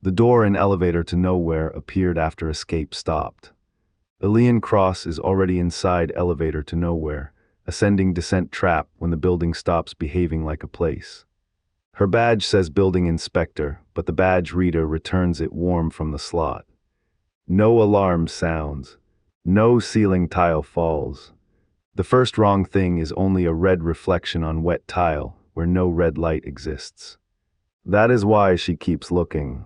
The door and elevator to nowhere appeared after escape stopped. Elian Cross is already inside elevator to nowhere, ascending descent trap when the building stops behaving like a place. Her badge says building inspector, but the badge reader returns it warm from the slot. No alarm sounds. No ceiling tile falls. The first wrong thing is only a red reflection on wet tile, where no red light exists. That is why she keeps looking.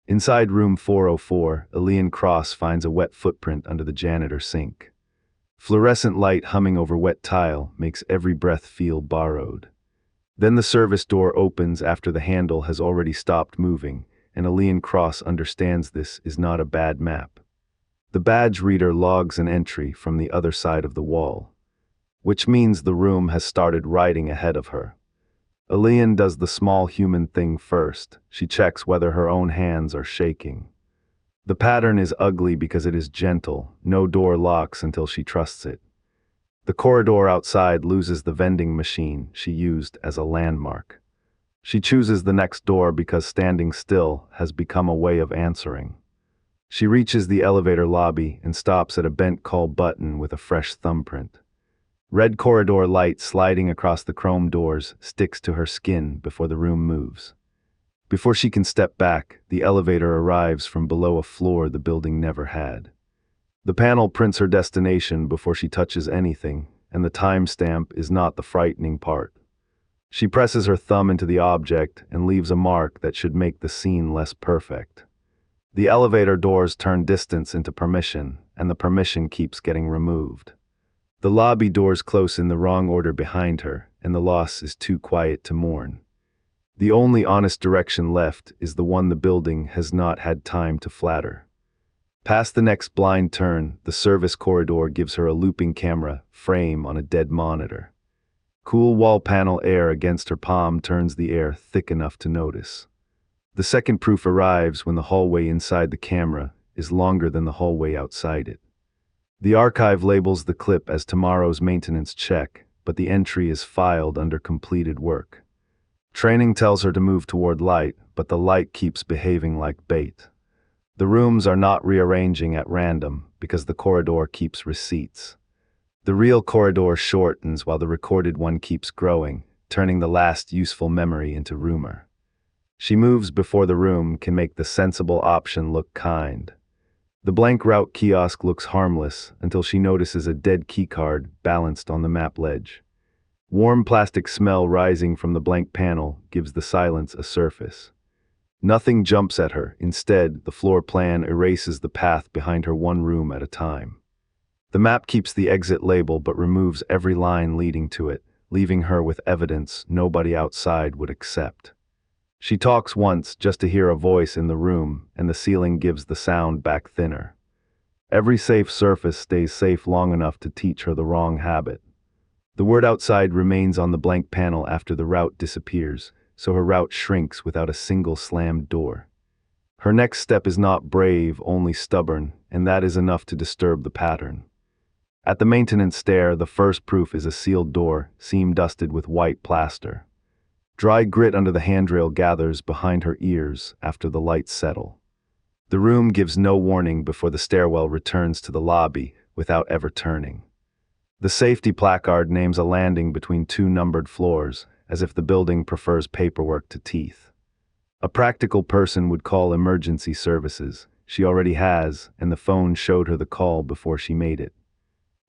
Inside room 404, Elian Cross finds a wet footprint under the janitor sink. Fluorescent light humming over wet tile makes every breath feel borrowed. Then the service door opens after the handle has already stopped moving, and Elian Cross understands this is not a bad map. The badge reader logs an entry from the other side of the wall, which means the room has started writing ahead of her. Elian does the small human thing first. She checks whether her own hands are shaking. The pattern is ugly because it is gentle. No door locks until she trusts it. The corridor outside loses the vending machine she used as a landmark. She chooses the next door because standing still has become a way of answering. She reaches the elevator lobby and stops at a bent call button with a fresh thumbprint. Red corridor light sliding across the chrome doors sticks to her skin before the room moves. Before she can step back, the elevator arrives from below a floor the building never had. The panel prints her destination before she touches anything, and the timestamp is not the frightening part. She presses her thumb into the object and leaves a mark that should make the scene less perfect. The elevator doors turn distance into permission, and the permission keeps getting removed. The lobby doors close in the wrong order behind her, and the loss is too quiet to mourn. The only honest direction left is the one the building has not had time to flatter. Past the next blind turn, the service corridor gives her a looping camera frame on a dead monitor. Cool wall panel air against her palm turns the air thick enough to notice. The second proof arrives when the hallway inside the camera is longer than the hallway outside it. The archive labels the clip as tomorrow's maintenance check, but the entry is filed under completed work. Training tells her to move toward light, but the light keeps behaving like bait. The rooms are not rearranging at random because the corridor keeps receipts. The real corridor shortens while the recorded one keeps growing, turning the last useful memory into rumor. She moves before the room can make the sensible option look kind. The blank route kiosk looks harmless until she notices a dead keycard balanced on the map ledge. Warm plastic smell rising from the blank panel gives the silence a surface. Nothing jumps at her. Instead, the floor plan erases the path behind her one room at a time. The map keeps the exit label but removes every line leading to it, leaving her with evidence nobody outside would accept. She talks once just to hear a voice in the room, and the ceiling gives the sound back thinner. Every safe surface stays safe long enough to teach her the wrong habit. The word outside remains on the blank panel after the route disappears, so her route shrinks without a single slammed door. Her next step is not brave, only stubborn, and that is enough to disturb the pattern. At the maintenance stair, the first proof is a sealed door, seam dusted with white plaster. Dry grit under the handrail gathers behind her ears after the lights settle. The room gives no warning before the stairwell returns to the lobby without ever turning. The safety placard names a landing between two numbered floors, as if the building prefers paperwork to teeth. A practical person would call emergency services. She already has, and the phone showed her the call before she made it.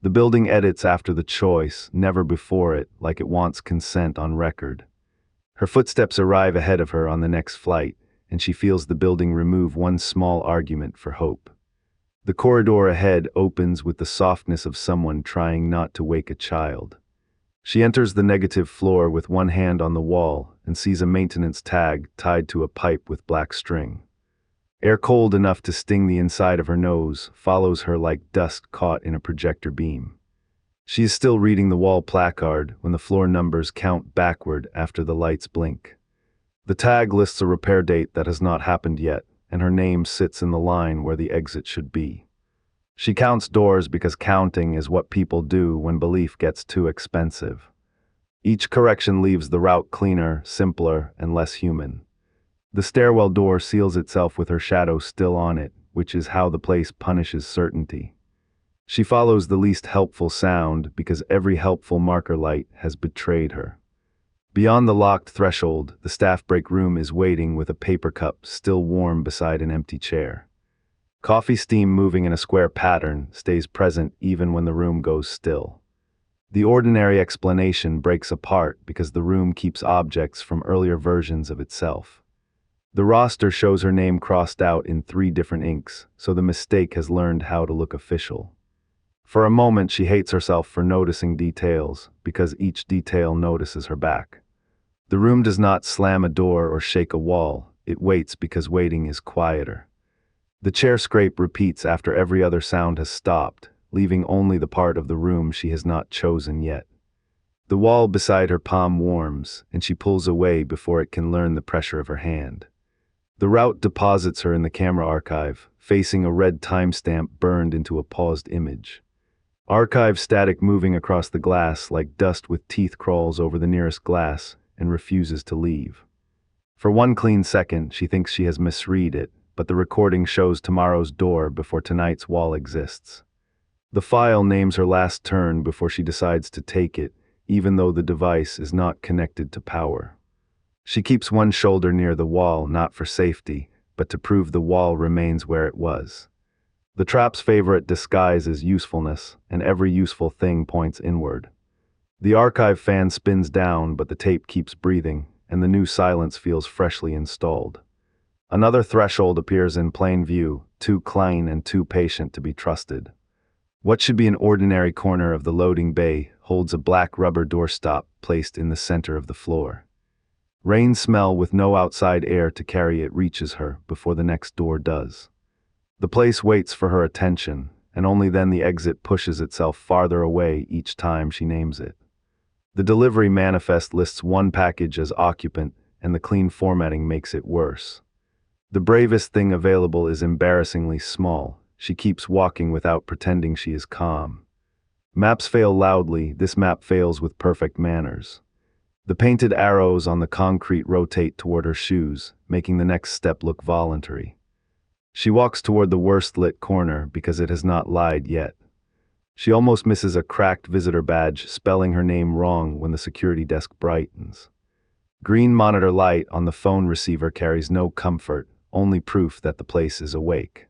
The building edits after the choice, never before it, like it wants consent on record. Her footsteps arrive ahead of her on the next flight, and she feels the building remove one small argument for hope. The corridor ahead opens with the softness of someone trying not to wake a child. She enters the negative floor with one hand on the wall and sees a maintenance tag tied to a pipe with black string. Air cold enough to sting the inside of her nose follows her like dust caught in a projector beam. She is still reading the wall placard when the floor numbers count backward after the lights blink. The tag lists a repair date that has not happened yet, and her name sits in the line where the exit should be. She counts doors because counting is what people do when belief gets too expensive. Each correction leaves the route cleaner, simpler, and less human. The stairwell door seals itself with her shadow still on it, which is how the place punishes certainty. She follows the least helpful sound because every helpful marker light has betrayed her. Beyond the locked threshold, the staff break room is waiting with a paper cup still warm beside an empty chair. Coffee steam moving in a square pattern stays present even when the room goes still. The ordinary explanation breaks apart because the room keeps objects from earlier versions of itself. The roster shows her name crossed out in 3 different inks, so the mistake has learned how to look official. For a moment she hates herself for noticing details, because each detail notices her back. The room does not slam a door or shake a wall, it waits because waiting is quieter. The chair scrape repeats after every other sound has stopped, leaving only the part of the room she has not chosen yet. The wall beside her palm warms, and she pulls away before it can learn the pressure of her hand. The route deposits her in the camera archive, facing a red timestamp burned into a paused image. Archive static moving across the glass like dust with teeth crawls over the nearest glass and refuses to leave. For one clean second, she thinks she has misread it, but the recording shows tomorrow's door before tonight's wall exists. The file names her last turn before she decides to take it, even though the device is not connected to power. She keeps one shoulder near the wall, not for safety, but to prove the wall remains where it was. The trap's favorite disguise is usefulness, and every useful thing points inward. The archive fan spins down, but the tape keeps breathing, and the new silence feels freshly installed. Another threshold appears in plain view, too clean and too patient to be trusted. What should be an ordinary corner of the loading bay holds a black rubber doorstop placed in the center of the floor. Rain smell with no outside air to carry it reaches her before the next door does. The place waits for her attention, and only then the exit pushes itself farther away each time she names it. The delivery manifest lists one package as occupant, and the clean formatting makes it worse. The bravest thing available is embarrassingly small. She keeps walking without pretending she is calm. Maps fail loudly, this map fails with perfect manners. The painted arrows on the concrete rotate toward her shoes, making the next step look voluntary. She walks toward the worst-lit corner because it has not lied yet. She almost misses a cracked visitor badge, spelling her name wrong when the security desk brightens. Green monitor light on the phone receiver carries no comfort, only proof that the place is awake.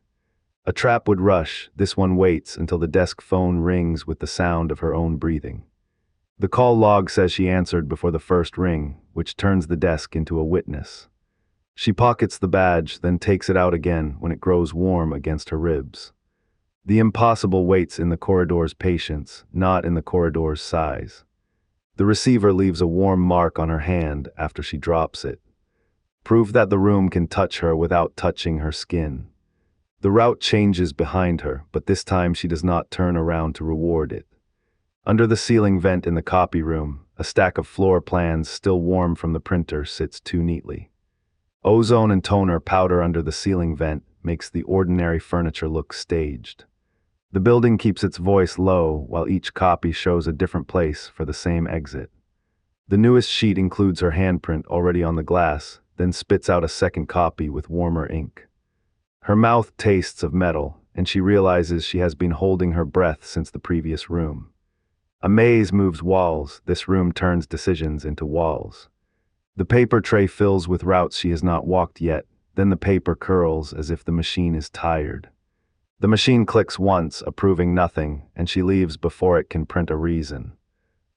A trap would rush, this one waits until the desk phone rings with the sound of her own breathing. The call log says she answered before the first ring, which turns the desk into a witness. She pockets the badge, then takes it out again when it grows warm against her ribs. The impossible waits in the corridor's patience, not in the corridor's size. The receiver leaves a warm mark on her hand after she drops it. Proof that the room can touch her without touching her skin. The route changes behind her, but this time she does not turn around to reward it. Under the ceiling vent in the copy room, a stack of floor plans still warm from the printer sits too neatly. Ozone and toner powder under the ceiling vent makes the ordinary furniture look staged. The building keeps its voice low while each copy shows a different place for the same exit. The newest sheet includes her handprint already on the glass, then spits out a second copy with warmer ink. Her mouth tastes of metal, and she realizes she has been holding her breath since the previous room. A maze moves walls, this room turns decisions into walls. The paper tray fills with routes she has not walked yet, then the paper curls as if the machine is tired. The machine clicks once, approving nothing, and she leaves before it can print a reason.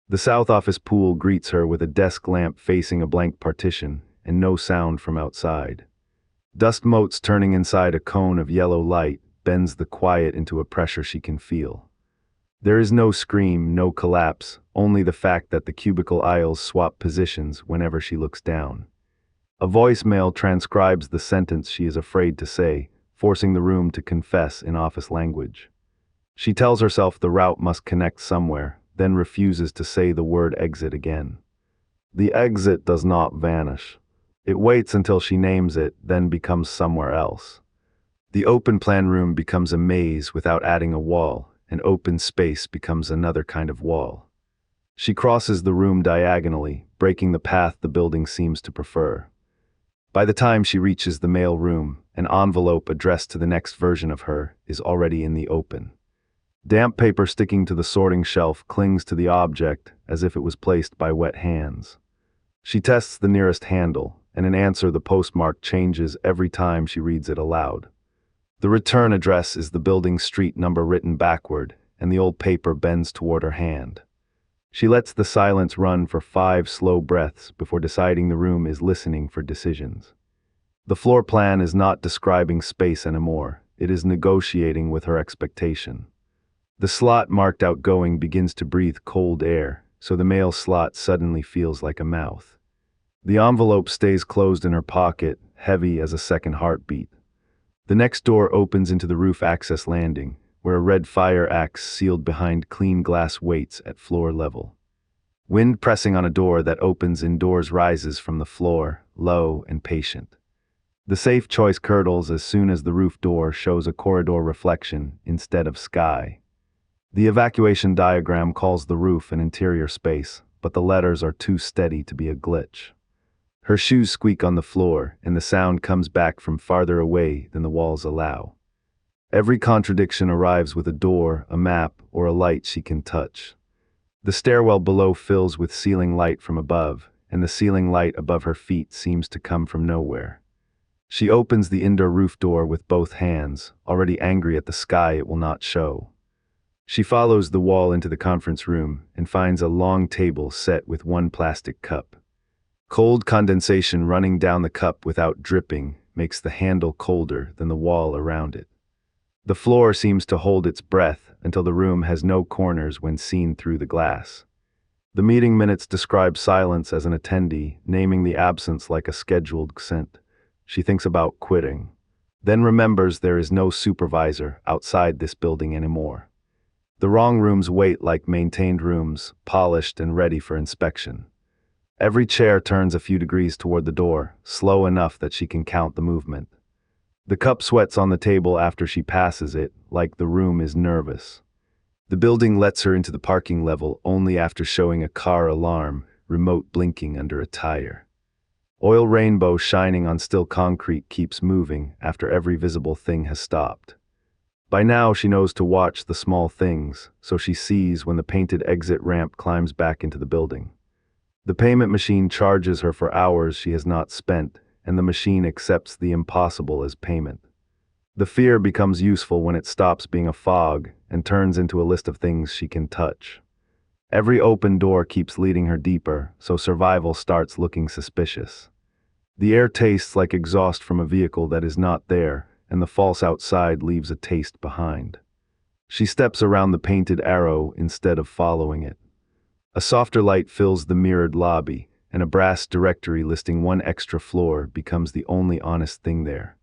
The South Office pool greets her with a desk lamp facing a blank partition, and no sound from outside. Dust motes turning inside a cone of yellow light bends the quiet into a pressure she can feel. There is no scream, no collapse, only the fact that the cubicle aisles swap positions whenever she looks down. A voicemail transcribes the sentence she is afraid to say, forcing the room to confess in office language. She tells herself the route must connect somewhere, then refuses to say the word exit again. The exit does not vanish. It waits until she names it, then becomes somewhere else. The open plan room becomes a maze without adding a wall, and open space becomes another kind of wall. She crosses the room diagonally, breaking the path the building seems to prefer. By the time she reaches the mail room, an envelope addressed to the next version of her is already in the open. Damp paper sticking to the sorting shelf clings to the object as if it was placed by wet hands. She tests the nearest handle, and in answer the postmark changes every time she reads it aloud. The return address is the building street number written backward, and the old paper bends toward her hand. She lets the silence run for 5 slow breaths before deciding the room is listening for decisions. The floor plan is not describing space anymore, it is negotiating with her expectation. The slot marked outgoing begins to breathe cold air, so the mail slot suddenly feels like a mouth. The envelope stays closed in her pocket, heavy as a second heartbeat. The next door opens into the roof access landing, where a red fire axe sealed behind clean glass waits at floor level. Wind pressing on a door that opens indoors rises from the floor, low and patient. The safe choice curdles as soon as the roof door shows a corridor reflection instead of sky. The evacuation diagram calls the roof an interior space, but the letters are too steady to be a glitch. Her shoes squeak on the floor, and the sound comes back from farther away than the walls allow. Every contradiction arrives with a door, a map, or a light she can touch. The stairwell below fills with ceiling light from above, and the ceiling light above her feet seems to come from nowhere. She opens the indoor roof door with both hands, already angry at the sky it will not show. She follows the wall into the conference room and finds a long table set with one plastic cup. Cold condensation running down the cup without dripping makes the handle colder than the wall around it. The floor seems to hold its breath until the room has no corners when seen through the glass. The meeting minutes describe silence as an attendee, naming the absence like a scheduled consent. She thinks about quitting, then remembers there is no supervisor outside this building anymore. The wrong rooms wait like maintained rooms, polished and ready for inspection. Every chair turns a few degrees toward the door, slow enough that she can count the movement. The cup sweats on the table after she passes it, like the room is nervous. The building lets her into the parking level only after showing a car alarm, remote blinking under a tire. Oil rainbow shining on still concrete keeps moving after every visible thing has stopped. By now she knows to watch the small things, so she sees when the painted exit ramp climbs back into the building. The payment machine charges her for hours she has not spent, and the machine accepts the impossible as payment. The fear becomes useful when it stops being a fog and turns into a list of things she can touch. Every open door keeps leading her deeper, so survival starts looking suspicious. The air tastes like exhaust from a vehicle that is not there, and the false outside leaves a taste behind. She steps around the painted arrow instead of following it. A softer light fills the mirrored lobby, and a brass directory listing one extra floor becomes the only honest thing there.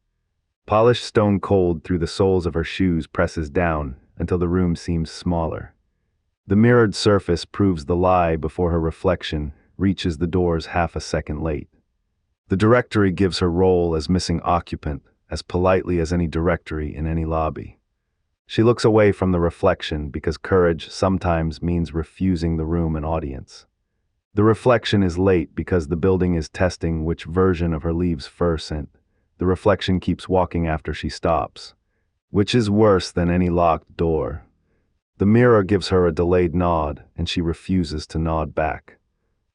Polished stone cold through the soles of her shoes presses down until the room seems smaller. The mirrored surface proves the lie before her reflection reaches the doors half a second late. The directory gives her role as missing occupant as politely as any directory in any lobby. She looks away from the reflection because courage sometimes means refusing the room an audience. The reflection is late because the building is testing which version of her leaves first, and the reflection keeps walking after she stops, which is worse than any locked door. The mirror gives her a delayed nod, and she refuses to nod back.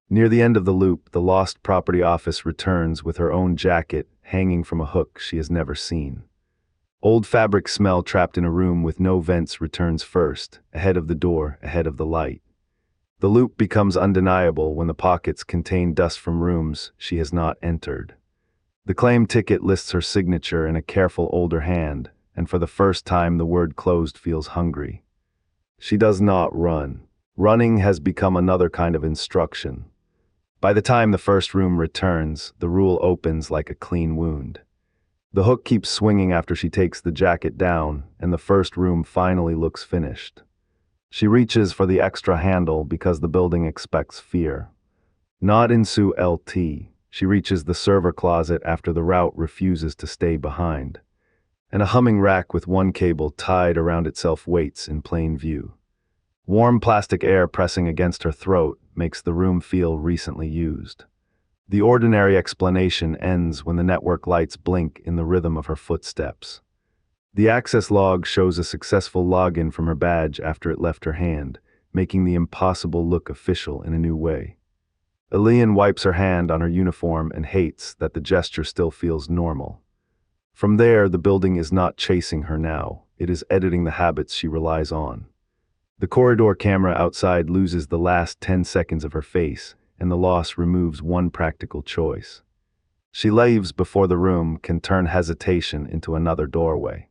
Near the end of the loop, the lost property office returns with her own jacket hanging from a hook she has never seen. Old fabric smell trapped in a room with no vents returns first, ahead of the door, ahead of the light. The loop becomes undeniable when the pockets contain dust from rooms she has not entered. The claim ticket lists her signature in a careful older hand, and for the first time the word closed feels hungry. She does not run. Running has become another kind of instruction. By the time the first room returns, the rule opens like a clean wound. The hook keeps swinging after she takes the jacket down, and the first room finally looks finished. She reaches for the extra handle because the building expects fear. Not in Sue LT. She reaches the server closet after the route refuses to stay behind. And a humming rack with one cable tied around itself waits in plain view. Warm plastic air pressing against her throat makes the room feel recently used. The ordinary explanation ends when the network lights blink in the rhythm of her footsteps. The access log shows a successful login from her badge after it left her hand, making the impossible look official in a new way. Elian wipes her hand on her uniform and hates that the gesture still feels normal. From there, the building is not chasing her now, it is editing the habits she relies on. The corridor camera outside loses the last 10 seconds of her face, and the loss removes one practical choice. She leaves before the room can turn hesitation into another doorway.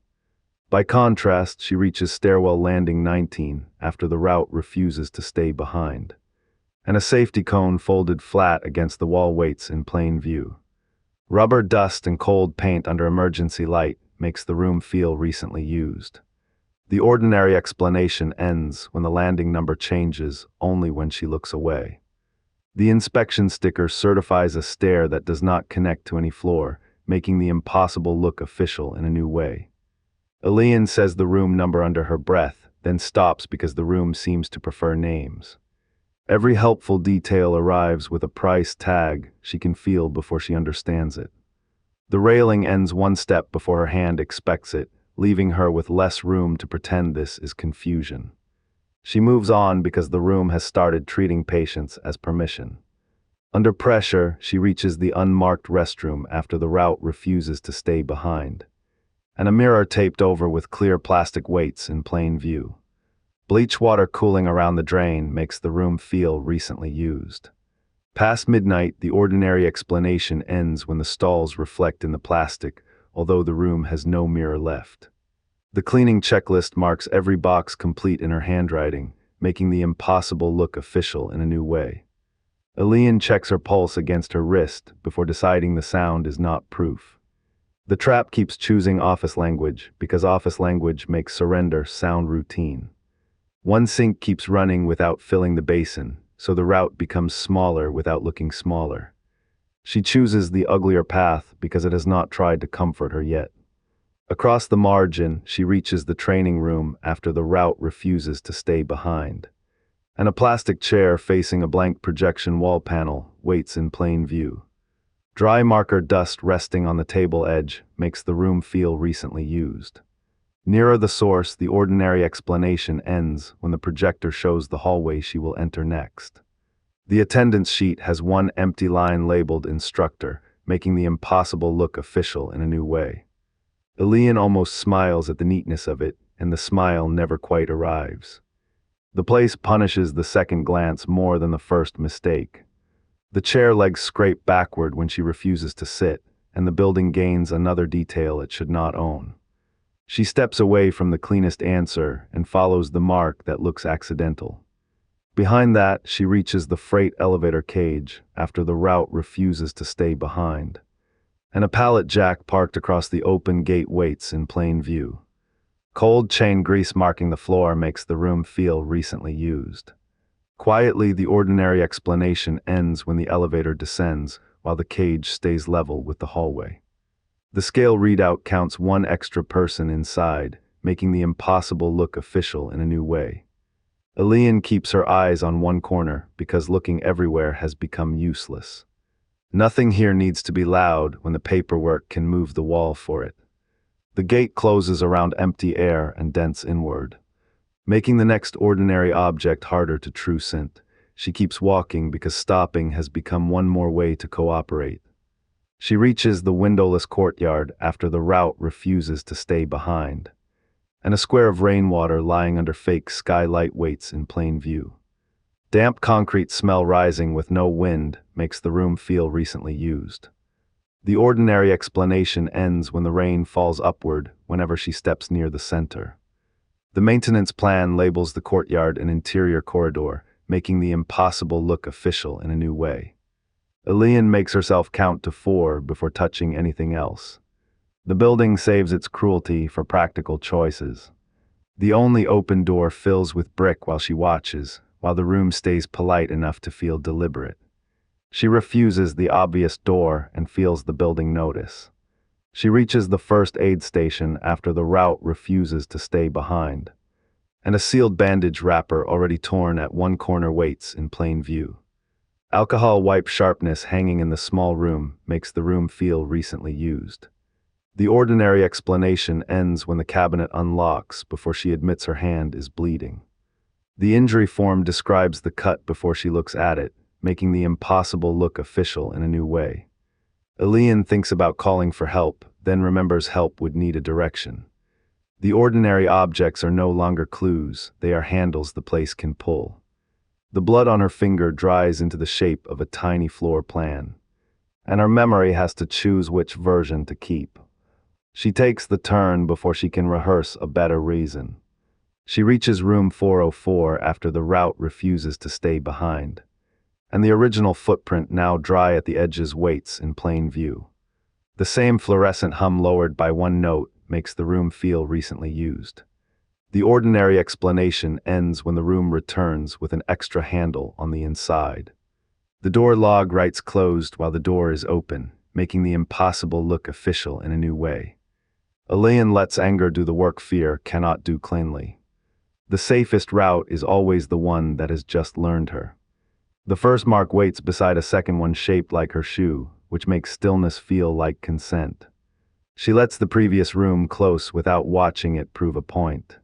By contrast, she reaches stairwell landing 19 after the route refuses to stay behind. And a safety cone folded flat against the wall waits in plain view. Rubber dust and cold paint under emergency light makes the room feel recently used. The ordinary explanation ends when the landing number changes only when she looks away. The inspection sticker certifies a stair that does not connect to any floor, making the impossible look official in a new way. Elian says the room number under her breath, then stops because the room seems to prefer names. Every helpful detail arrives with a price tag she can feel before she understands it. The railing ends one step before her hand expects it, leaving her with less room to pretend this is confusion. She moves on because the room has started treating patients as permission. Under pressure, she reaches the unmarked restroom after the route refuses to stay behind. And a mirror taped over with clear plastic weights in plain view. Bleach water cooling around the drain makes the room feel recently used. Past midnight, the ordinary explanation ends when the stalls reflect in the plastic, although the room has no mirror left. The cleaning checklist marks every box complete in her handwriting, making the impossible look official in a new way. Elian checks her pulse against her wrist before deciding the sound is not proof. The trap keeps choosing office language because office language makes surrender sound routine. One sink keeps running without filling the basin, so the route becomes smaller without looking smaller. She chooses the uglier path because it has not tried to comfort her yet. Across the margin, she reaches the training room after the route refuses to stay behind. And a plastic chair facing a blank projection wall panel waits in plain view. Dry marker dust resting on the table edge makes the room feel recently used. Nearer the source, the ordinary explanation ends when the projector shows the hallway she will enter next. The attendance sheet has one empty line labeled instructor, making the impossible look official in a new way. Elian almost smiles at the neatness of it, and the smile never quite arrives. The place punishes the second glance more than the first mistake. The chair legs scrape backward when she refuses to sit, and the building gains another detail it should not own. She steps away from the cleanest answer and follows the mark that looks accidental. Behind that, she reaches the freight elevator cage after the route refuses to stay behind. And a pallet jack parked across the open gate waits in plain view. Cold chain grease marking the floor makes the room feel recently used. Quietly, the ordinary explanation ends when the elevator descends, while the cage stays level with the hallway. The scale readout counts one extra person inside, making the impossible look official in a new way. Elian keeps her eyes on one corner because looking everywhere has become useless. Nothing here needs to be loud when the paperwork can move the wall for it. The gate closes around empty air and dents inward. Making the next ordinary object harder to true scent. She keeps walking because stopping has become one more way to cooperate. She reaches the windowless courtyard after the route refuses to stay behind. And a square of rainwater lying under fake skylight waits in plain view. Damp concrete smell rising with no wind makes the room feel recently used. The ordinary explanation ends when the rain falls upward whenever she steps near the center. The maintenance plan labels the courtyard an interior corridor, making the impossible look official in a new way. Elian makes herself count to 4 before touching anything else. The building saves its cruelty for practical choices. The only open door fills with brick while she watches, while the room stays polite enough to feel deliberate. She refuses the obvious door and feels the building notice. She reaches the first aid station after the route refuses to stay behind. And a sealed bandage wrapper already torn at one corner waits in plain view. Alcohol wipe sharpness hanging in the small room makes the room feel recently used. The ordinary explanation ends when the cabinet unlocks before she admits her hand is bleeding. The injury form describes the cut before she looks at it, making the impossible look official in a new way. Elian thinks about calling for help, then remembers help would need a direction. The ordinary objects are no longer clues, they are handles the place can pull. The blood on her finger dries into the shape of a tiny floor plan, and her memory has to choose which version to keep. She takes the turn before she can rehearse a better reason. She reaches room 404 after the route refuses to stay behind, and the original footprint now dry at the edges waits in plain view. The same fluorescent hum lowered by one note makes the room feel recently used. The ordinary explanation ends when the room returns with an extra handle on the inside. The door log writes closed while the door is open, making the impossible look official in a new way. Elian lets anger do the work fear cannot do cleanly. The safest route is always the one that has just learned her. The first mark waits beside a second one shaped like her shoe, which makes stillness feel like consent. She lets the previous room close without watching it prove a point.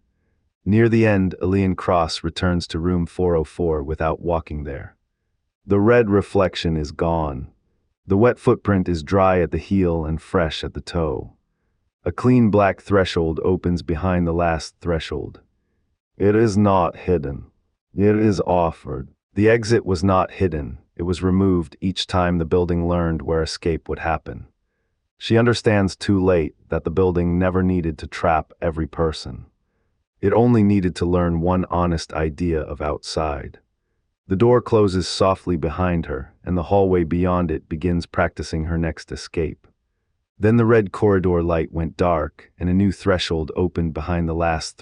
Near the end, Elian Cross returns to room 404 without walking there. The red reflection is gone. The wet footprint is dry at the heel and fresh at the toe. A clean black threshold opens behind the last threshold. It is not hidden. It is offered. The exit was not hidden. It was removed each time the building learned where escape would happen. She understands too late that the building never needed to trap every person. It only needed to learn one honest idea of outside. The door closes softly behind her, and the hallway beyond it begins practicing her next escape. Then the red corridor light went dark, and a new threshold opened behind the last